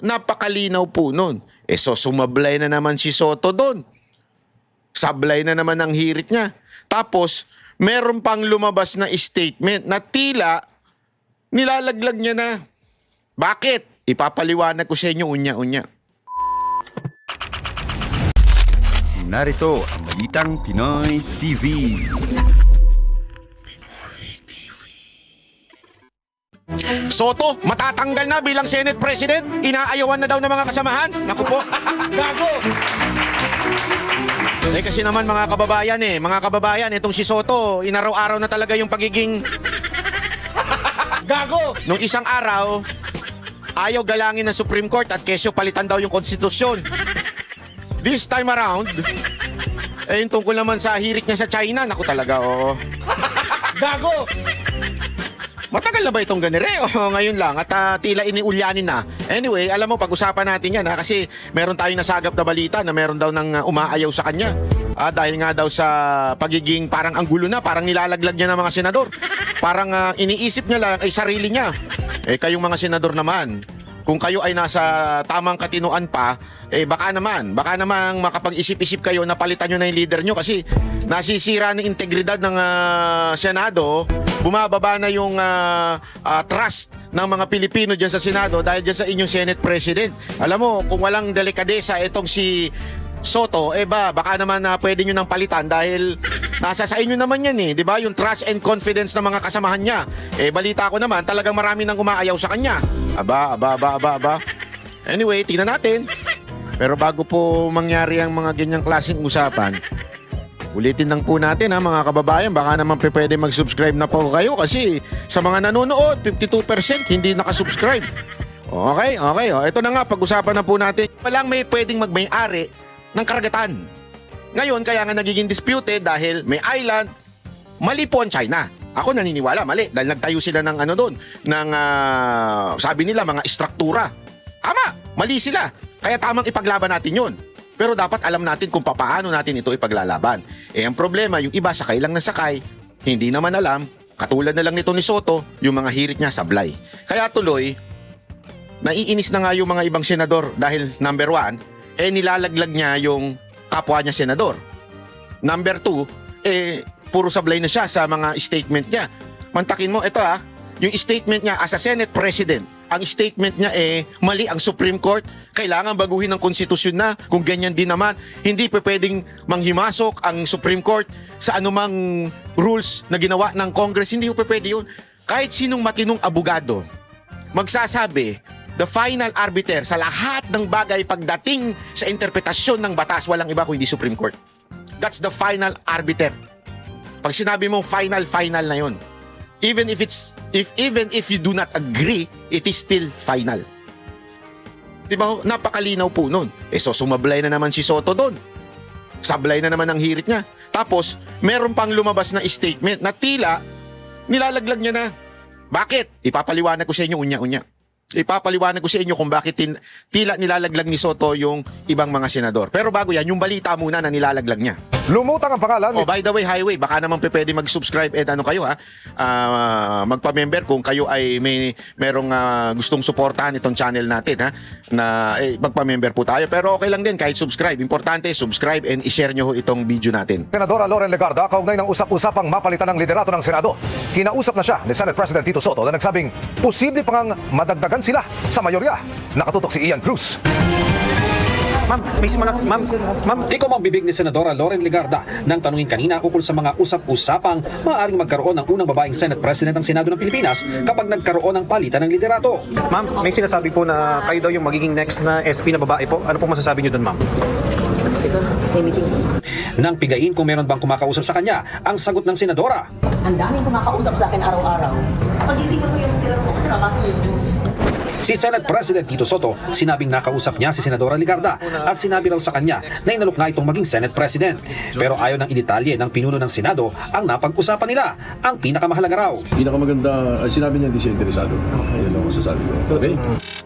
napakalinaw po nun. So sumablay na naman si Soto doon. Sablay na naman ang hirit niya. Tapos, meron pang lumabas na statement na tila nilalaglag niya na. Bakit? Ipapaliwanag ko sa inyo unya-unya. Narito ang Balitang Pinoy TV. Soto, matatanggal na bilang Senate President. Inaayawan na daw ng mga kasamahan. Naku po. Gago! Kasi naman mga kababayan, itong si Soto, inaraw-araw na talaga yung pagiging gago. Nung isang araw, ayaw galangin ng Supreme Court at kesyo palitan daw yung konstitusyon. This time around, yung tungkol naman sa hirit niya sa China, naku talaga, oo. Gago! Matagal na ba itong ganire? O ngayon lang at tila iniulyanin na. Anyway, alam mo, pag-usapan natin yan kasi meron tayong nasagap na balita na meron daw nang umaayaw sa kanya. Dahil nga daw sa pagiging parang anggulo na, parang nilalaglag niya ng mga senador. Parang iniisip niya lang ay sarili niya. Kayong mga senador naman, kung kayo ay nasa tamang katinuan pa, baka naman makapag-isip-isip kayo na palitan nyo na yung leader nyo kasi nasisira ng integridad ng Senado, bumababa na yung trust ng mga Pilipino dyan sa Senado dahil dyan sa inyong Senate President. Alam mo, kung walang delikadesa itong si Soto, baka naman pwede nyo nang palitan dahil nasa sa inyo naman yan di ba? Yung trust and confidence ng mga kasamahan niya. Balita ko naman, talagang marami nang umaayaw sa kanya. Aba. Anyway, tingnan natin. Pero bago po mangyari ang mga ganyang klaseng usapan, ulitin lang po natin mga kababayan, baka naman pwede mag-subscribe na po kayo kasi sa mga nanonood, 52% hindi nakasubscribe. Okay. Ito na nga, pag-usapan na po natin. Walang may pwedeng magmay-ari ng karagatan. Ngayon, kaya nga nagiging disputed dahil may island, mali po ang China. Ako naniniwala, mali. Dahil nagtayo sila ng sabi nila, mga istruktura. Tama, mali sila. Kaya tamang ipaglaban natin yun. Pero dapat alam natin kung paano natin ito ipaglalaban. Ang problema, yung iba sakay lang na sakay, hindi naman alam, katulad na lang nito ni Soto, yung mga hirit niya sablay. Kaya tuloy, naiinis na nga yung mga ibang senador dahil number 1, nilalaglag niya yung kapwa niya senador. Number 2, puro sablay na siya sa mga statement niya. Mantakin mo, ito yung statement niya as a Senate President. Ang statement niya mali ang Supreme Court, kailangan baguhin ng konstitusyon na. Kung ganyan din naman, hindi pa pwedeng manghimasok ang Supreme Court sa anumang rules na ginawa ng Congress. Hindi pa pwede yun. Kahit sinong matinong abogado magsasabi, the final arbiter sa lahat ng bagay pagdating sa interpretasyon ng batas, walang iba kundi Supreme Court. That's the final arbiter. Pag sinabi mong final na yun. Even if you do not agree, it is still final. Diba? Napakalinaw po nun. So sumablay na naman si Soto doon. Sablay na naman ang hirit niya. Tapos, meron pang lumabas na statement na tila nilalaglag niya na. Bakit? Ipapaliwanag ko sa inyo unya-unya. Ipapaliwanag ko sa inyo kung bakit tila nilalaglag ni Soto yung ibang mga senador. Pero bago yan, yung balita muna na nilalaglag niya. Lumutang ang pangalan. By the way, Highway, baka naman pwede mag-subscribe kayo magpa-member kung kayo ay merong gustong suportahan itong channel natin na magpa-member po tayo. Pero okay lang din kahit subscribe. Importante, subscribe and i-share nyo itong video natin. Senadora Loren Legarda, kaugnay ng usap-usapang mapalitan ng liderato ng Senado. Kinausap na siya ni Senate President Tito Soto na nagsabing posible pang madagdagan sila sa mayorya. Nakatutok si Ian Cruz. Ma'am, di ko mabibig ni Senadora Loren Legarda nang tanungin kanina ukol sa mga usap-usapang maaaring magkaroon ng unang babaeng Senate President ng Senado ng Pilipinas kapag nagkaroon ng palitan ng liderato. Ma'am, may sinasabi po na kayo daw yung magiging next na SP na babae po. Ano po masasabi niyo doon, ma'am? Nang pigain kung meron bang kumakausap sa kanya, ang sagot ng senadora, ang daming kumakausap sa akin araw-araw. Pag-isipan ko yung tira ko kasi nabasa ko yung news. si Senate President Tito Soto, sinabing nakausap niya si Senadora Legarda at sinabi raw sa kanya na inalok nga itong maging Senate President. Pero ayaw ng idetalye ng pinuno ng Senado ang napag-usapan nila. Ang pinakamahalaga raw, Pinakamaganda, sinabi niya hindi siya interesado. Yan lang ang masasabi ko. Okay?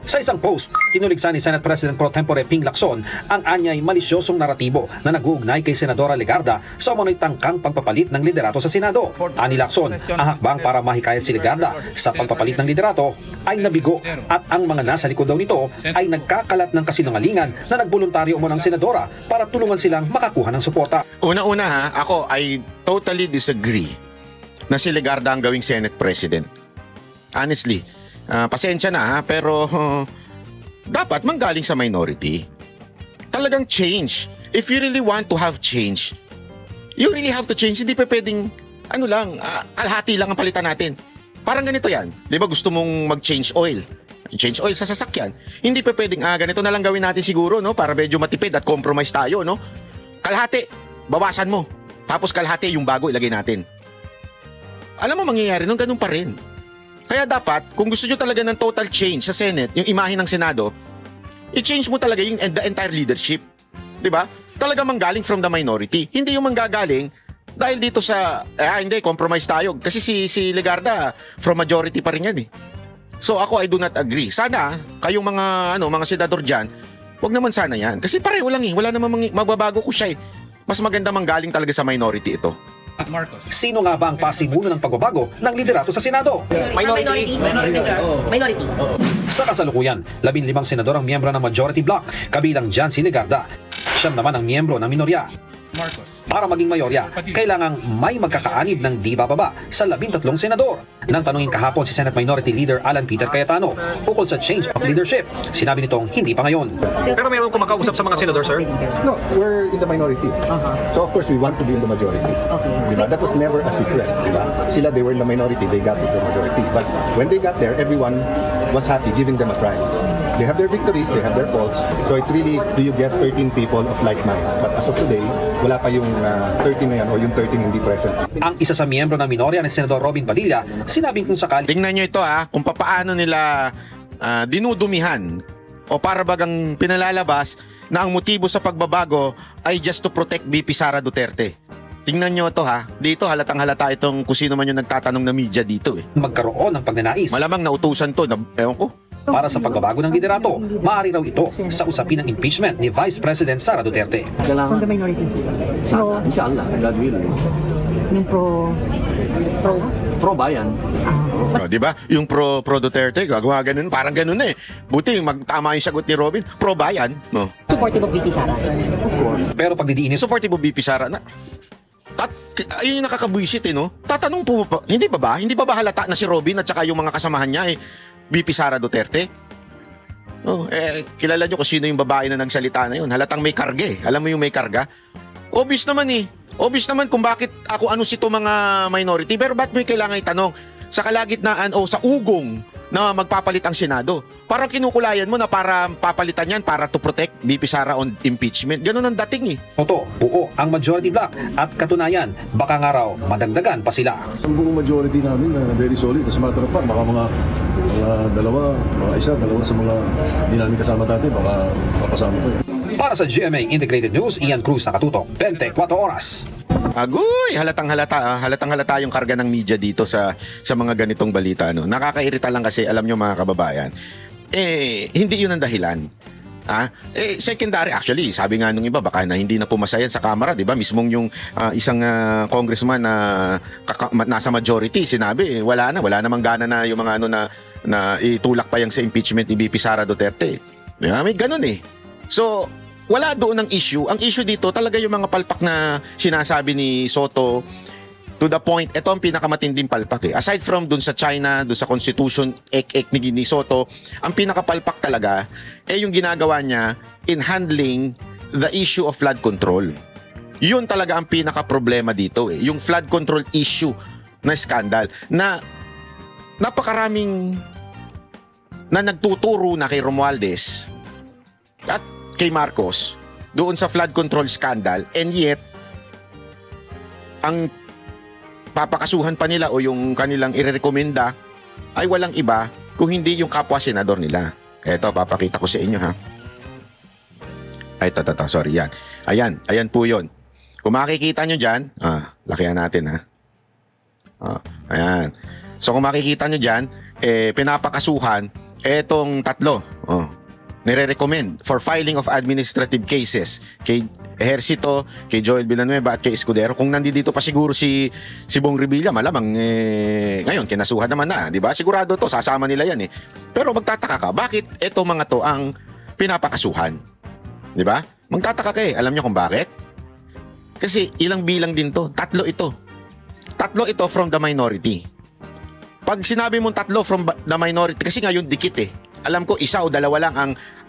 Sa isang post, kinuligsa ni Senate President Pro Tempore Ping Lacson ang anyay malisyosong naratibo na nag-uugnay kay Senadora Legarda sa umano'y tangkang pagpapalit ng liderato sa Senado. Ani Lacson, ang hakbang para mahikayat si Legarda sa pagpapalit ng liderato ay nabigo at ang mga nasa likod daw nito ay nagkakalat ng kasinungalingan na nagboluntaryo mo ng senadora para tulungan silang makakuha ng suporta. Una-una ha, ako I totally disagree na si Legarda ang gawing Senate President. Honestly, pasensya na ha, pero dapat manggaling sa minority. Talagang change. If you really want to have change, you really have to change. Hindi pa pwedeng, kalahati lang ang palitan natin. Parang ganito yan. Di ba gusto mong mag-change oil? Change oil sa sasakyan. Hindi pa pwedeng, ganito na lang gawin natin siguro, no? Para medyo matipid at compromise tayo, no? Kalahati, bawasan mo. Tapos kalahati yung bago ilagay natin. Alam mo mangyayari nung ganun pa rin. Kaya dapat, kung gusto nyo talaga ng total change sa Senate, yung imahe ng Senado, i-change mo talaga yung the entire leadership. Diba? Talaga manggaling from the minority. Hindi yung manggagaling dahil dito sa, hindi, compromise tayo. Kasi si Legarda, from majority pa rin yan eh. So ako, I do not agree. Sana, kayong mga senador dyan, wag naman sana yan. Kasi pareho lang eh. Wala namang magbabago ko siya eh. Mas maganda manggaling talaga sa minority ito. Sino nga ba ang pasimuno ng pagbabago ng liderato sa Senado? Minority. Sa kasalukuyan, 15 senador ang miyembro ng majority bloc, kabilang dyan si Legarda. Siyam naman ang miyembro ng minorya. Para maging mayorya, kailangang may magkakaanib ng di bababa sa 13 senador. Nang tanungin kahapon si Senate Minority Leader Alan Peter Cayetano ukol sa change of leadership, sinabi nitong hindi pa ngayon. Pero mayroon kumakausap sa mga senador, sir? No, we're in the minority. So of course we want to be in the majority. Diba? That was never a secret. Diba? Sila, they were in the minority, they got to the majority. But when they got there, everyone was happy, giving them a try. They have their victories, they have their faults. So it's really, do you get 13 people of like minds? But as of today, wala pa yung 13 na yan o yung 13 hindi present. Ang isa sa miyembro ng minorya ni Senador Robin Padilla, sinabing kung sakali Tingnan nyo ito kung paano nila dinudumihan o para bagang pinalalabas na ang motibo sa pagbabago ay just to protect VP Sara Duterte. Tingnan nyo ito dito halatang halata itong kung sino man yung nagtatanong na media dito eh. magkaroon ng pagnanais Malamang nautusan to, ewan ko. para sa pagbabago ng liderato. Maaari raw ito sa usapin ng impeachment ni Vice President Sara Duterte. From the minority. So, Inshallah, God willing. yung Pro bayan. Di ba? Yung pro Duterte, gagawa ganun, parang ganun eh. Buti magtama yung sagot ni Robin, pro bayan. No. Supportive of VP Sara. Pero pagdidiinis Supportive of VP Sara na. At ayun yung nakakabwisit no? Tatanong po pa, hindi ba ba halata na si Robin at saka yung mga kasamahan niya VP Sara Duterte? Kilala nyo kung sino yung babae na nagsalita na yun. Halatang may karga eh. Alam mo yung may karga? Obvious naman eh. Obvious naman kung bakit ako sito mga minority. Pero ba't may kailangan itanong sa kalagitnaan o sa ugong na magpapalit ang Senado? Parang kinukulayan mo na para papalitan yan para to protect VP Sara on impeachment. Ganun ang dating eh. buo ang majority bloc at katunayan, baka nga raw madagdagan pa sila. Ang buong majority namin very solid. As a matter of fact, baka mga dalawa sa mga hindi namin kasama dati, baka mapasama ko. Para sa GMA Integrated News, Ian Cruz, nakatutok 24 oras. Agoy, halatang halata yung karga ng media dito sa mga ganitong balita no. Nakakairita lang kasi alam nyo mga kababayan. Hindi yun ang dahilan. Secondary actually, sabi nga nung iba baka na hindi na pumasayan sa Kamara, 'di ba? Mismong yung isang congressman na nasa majority sinabi, wala namang gana na yung mga na itulak pa yang sa impeachment ni VP Sara Duterte. May ganun eh. So, wala doon ang issue. Ang issue dito talaga yung mga palpak na sinasabi ni Soto to the point, ito ang pinakamatinding palpak eh. Aside from dun sa China, dun sa Constitution, ni Soto, ang pinakapalpak talaga yung ginagawa niya in handling the issue of flood control. Yun talaga ang pinaka-problema dito eh. Yung flood control issue na skandal na napakaraming na nagtuturo na kay Romualdez at kay Marcos doon sa flood control scandal, and yet ang papakasuhan pa nila o yung kanilang irerekomenda ay walang iba kung hindi yung kapwa senador nila. Eto, papakita ko sa inyo sorry, yan. Ayan po yun. Kung makikita nyo dyan, lakihan natin ayan. So kung makikita nyo dyan, pinapakasuhan Etong tatlo, nire-recommend for filing of administrative cases kay Ejercito, kay Joel Villanueva at kay Escudero. Kung nandito pa siguro si Bong Revilla, malamang ngayon kinasuhan naman na, di ba? Sigurado to, sasama nila yan eh. Pero magtataka ka, bakit eto mga to ang pinapakasuhan? Di ba? Magtataka ka eh. Alam niyo kung bakit? Kasi ilang bilang din to, tatlo ito. Tatlo ito from the minority. Pag sinabi mong tatlo from the minority, kasi ngayon dikit eh. Alam ko isa o dalawa lang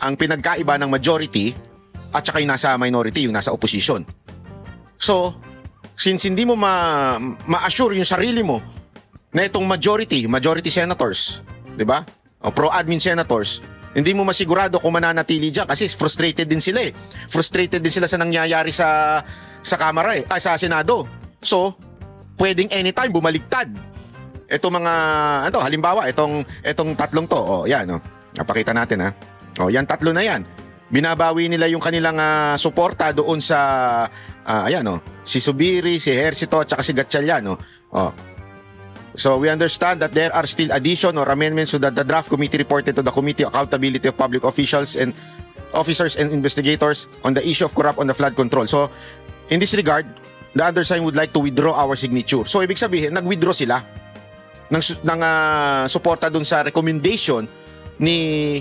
ang pinagkaiba ng majority at saka yung nasa minority, yung nasa opposition. So, since hindi mo ma-assure yung sarili mo na itong majority senators, di ba? O pro-admin senators, hindi mo masigurado kung mananatili dyan kasi frustrated din sila eh. Frustrated din sila sa nangyayari sa Kamara eh, sa Senado. So, pwedeng anytime bumaliktad. Ito mga, halimbawa, itong tatlong to, yan, napakita natin ha. Yan tatlo na yan. Binabawi nila yung kanilang suporta doon sa, si Subiri, si Ejercito, at saka si Gatchalian, So, we understand that there are still addition or amendments to the draft committee reported to the Committee on Accountability of Public Officials and Officers and Investigators on the issue of corrupt on the flood control. So, in this regard, the other side would like to withdraw our signature. So, ibig sabihin, nag-withdraw sila ng suporta dun sa recommendation ni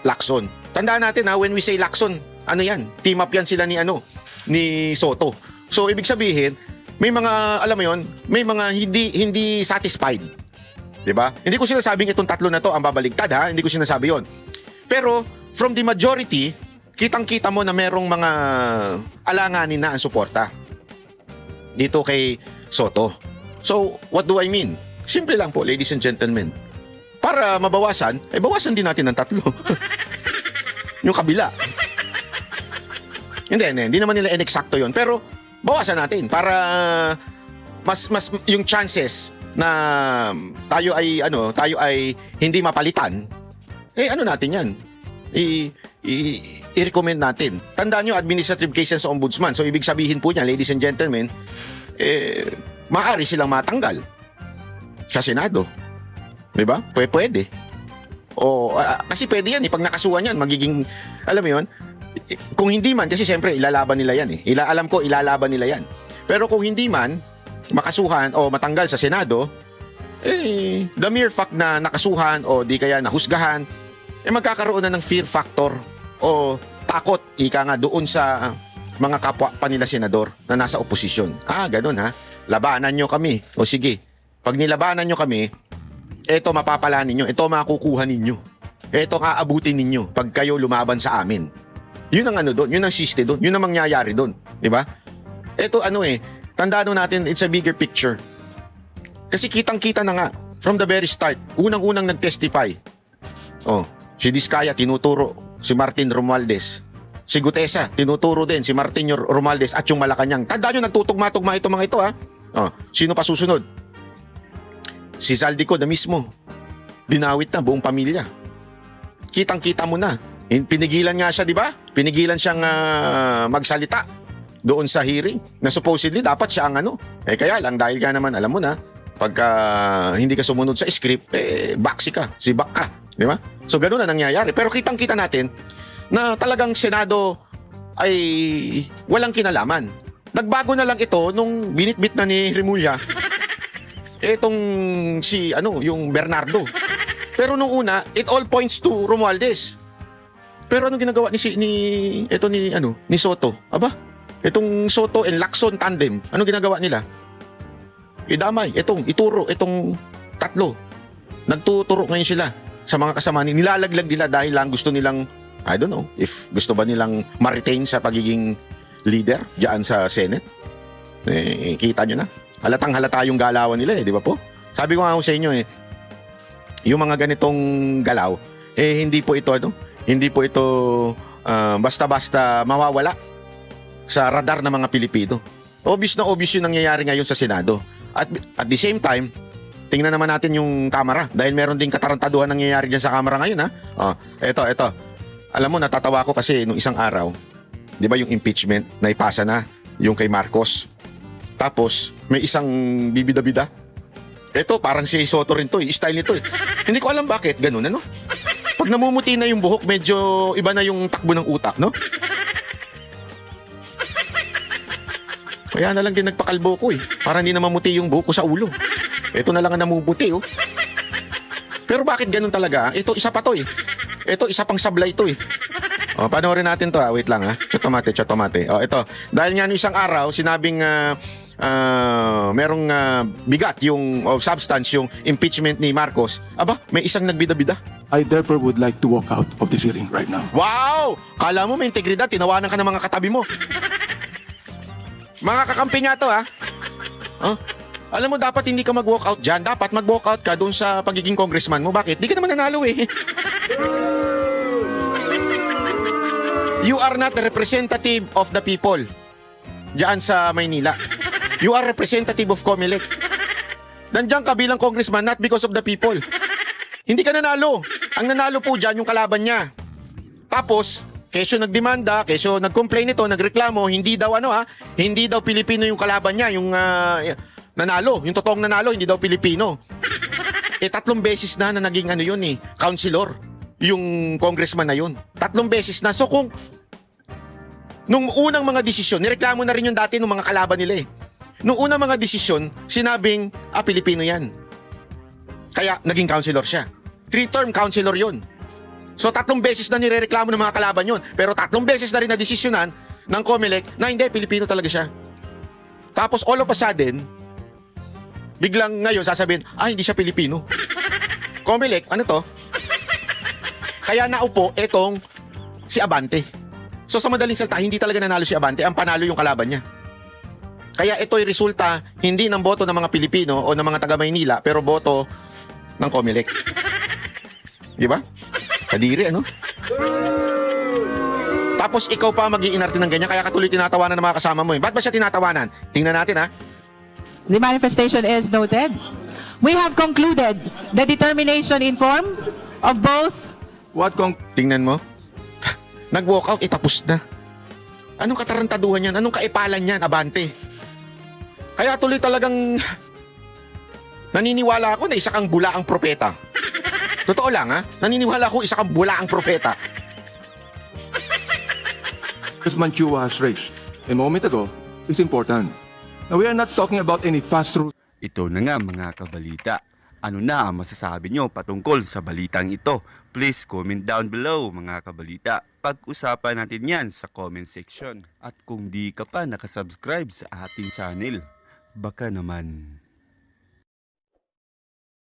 Lacson. Tandaan natin when we say Lacson, ano yan? Team up yan sila ni Soto. So, ibig sabihin, may mga, alam mo yon, may mga hindi satisfied. 'Di ba? Hindi ko sinasabing itong tatlo na to ang babaligtad ha, hindi ko sinasabi yon. Pero from the majority, kitang-kita mo na merong mga alanganin na ang suporta dito kay Soto. So, what do I mean? Simple lang po, ladies and gentlemen. Para mabawasan, bawasan din natin ng tatlo. Yung kabila. Hindi naman nila eksakto yon, pero bawasan natin para mas yung chances na tayo ay hindi mapalitan. Natin 'yan. I-recommend natin. Tandaan niyo, administrative cases sa ombudsman. So ibig sabihin po niya, ladies and gentlemen, maaari silang matanggal sa Senado. 'Di ba? Pwede. Kasi pwede yan pag nakasuhan yan, magiging, alam mo 'yon, kung hindi man, kasi siyempre ilalaban nila yan eh. Alam ko ilalaban nila yan. Pero kung hindi man makasuhan o matanggal sa Senado, the mere fact na nakasuhan o di kaya nahusgahan, magkakaroon na ng fear factor o takot, ika nga, doon sa mga kapwa pa nila senador na nasa oposisyon. Ganun ha. Labanan nyo kami. O sige, pag nilabanan nyo kami, eto mapapala ninyo, ito makukuha ninyo, eto aabutin ninyo pag kayo lumaban sa amin. Yun ang doon, yun ang siste doon, yun ang mangyayari doon, di ba? Ito tandaan natin, it's a bigger picture. Kasi kitang-kita na nga from the very start, unang-unang nag-testify. Si Diskaya tinuturo si Martin Romualdez. Si Gutesa tinuturo din si Martin Romualdez at yung Malacanang. Tandaan nyo, nagtutugma-tugma itong mga ito ha. Sino pa susunod? Si Zaldico na mismo. Dinawit na buong pamilya. Kitang-kita mo na. Pinigilan nga siya, di ba? Pinigilan siyang magsalita doon sa hearing na supposedly dapat siya ang kaya lang dahil ka naman, alam mo na, pagka hindi ka sumunod sa script, baksi ka, sibak ka, di ba? So ganoon na nangyayari. Pero kitang-kita natin na talagang Senado ay walang kinalaman. Nagbago na lang ito nung binitbit na ni Remulla etong yung Bernardo. Pero nung una, it all points to Romualdez. Pero anong ginagawa ni Soto? Itong Soto and Lacson tandem, anong ginagawa nila? Idamay, ituro, itong tatlo. Nagtuturo ngayon sila sa mga kasama nilalaglag nila dahil lang gusto nilang, I don't know, if gusto ba nilang ma-retain sa pagiging leader diyan sa Senate. Kita nyo na. Halatang halata yung galawan nila di ba po? Sabi ko nga sa inyo yung mga ganitong galaw, hindi po ito basta-basta mawawala sa radar ng mga Pilipino. Obvious na obvious yung nangyayari ngayon sa Senado. At the same time, tingnan naman natin yung Kamara dahil meron ding katarantaduhan nangyayari dyan sa Kamara ngayon ha. Ito. Alam mo, natatawa ko kasi nung isang araw, di ba yung impeachment na ipasa na yung kay Marcos. Tapos may isang bibida-bida Ito, parang si Soto rin to eh. Style nito eh. Hindi ko alam bakit. Ganun, ano? Pag namumuti na yung buhok, medyo iba na yung takbo ng utak, no? Kaya na lang din nagpakalbo ko eh. Para hindi na mamuti yung buhok ko sa ulo. Ito na lang ang namumuti, oh. Pero bakit ganun talaga? Ito, isa pa to eh. Ito, isa pang sablay to eh. O, panoorin natin to ha. Wait lang ha. Chotomate. O, ito. Dahil nga no isang araw, sinabing merong bigat yung substance, yung impeachment ni Marcos. Aba, may isang nagbida-bida. I therefore would like to walk out of this hearing right now. Wow! Kala mo may integridad, tinawanan ka ng mga katabi mo. Mga kakampi niya to ha. Oh, alam mo dapat hindi ka mag-walk out dyan. Dapat mag-walk out ka doon sa pagiging congressman mo. Bakit? Di ka naman nanalo eh. You are not the representative of the people diyan sa Maynila. You are representative of Comelec. Nandiyan ka bilang congressman not because of the people. Hindi ka nanalo. Ang nanalo po dyan yung kalaban niya. Tapos, kesyo nagdemanda, kesyo nag-complain ito, nagreklamo, hindi daw hindi daw Pilipino yung kalaban niya, yung nanalo, yung totoong nanalo, hindi daw Pilipino. 3 beses na naging yun eh, councilor, yung congressman na yun. 3 beses na. So kung nung unang mga desisyon, nireklamo na rin yung dati ng mga kalaban nila eh. Nung unang mga desisyon, sinabing, Pilipino yan. Kaya naging councilor siya. 3-term councilor yun. So 3 beses na nirereklamo ng mga kalaban yun. Pero 3 beses na rin na desisyonan ng Comelec na hindi, Pilipino talaga siya. Tapos all of a sudden, biglang ngayon sasabihin, hindi siya Pilipino. Comelec, ano to? Kaya naupo etong si Abante. So sa madaling salita, hindi talaga nanalo si Abante, ang panalo yung kalaban niya. Kaya ito'y resulta hindi ng boto ng mga Pilipino o ng mga taga Maynila, pero boto ng Comelec. Di ba? Kadiri, ano? Tapos ikaw pa mag-iinarte ng ganyan, kaya katuloy tinatawanan ng mga kasama mo eh. Ba't ba siya tinatawanan? Tingnan natin ha. The manifestation is noted. We have concluded the determination in form of both. Tingnan mo. Nag-walkout, tapos na. Anong katarantaduhan yan? Anong kaipalan yan, Abante? Kaya tuloy talagang naniniwala ako na isa kang bulaang propeta. Totoo lang ha? Naniniwala ako isa kang bulaang propeta. Congressman Chua has raised a moment ago is important. Now, we are not talking about any fast route. Ito na nga mga kabalita. Ano na ang masasabi nyo patungkol sa balitang ito? Please comment down below mga kabalita. Pag-usapan natin yan sa comment section. At kung di ka pa nakasubscribe sa ating channel, baka naman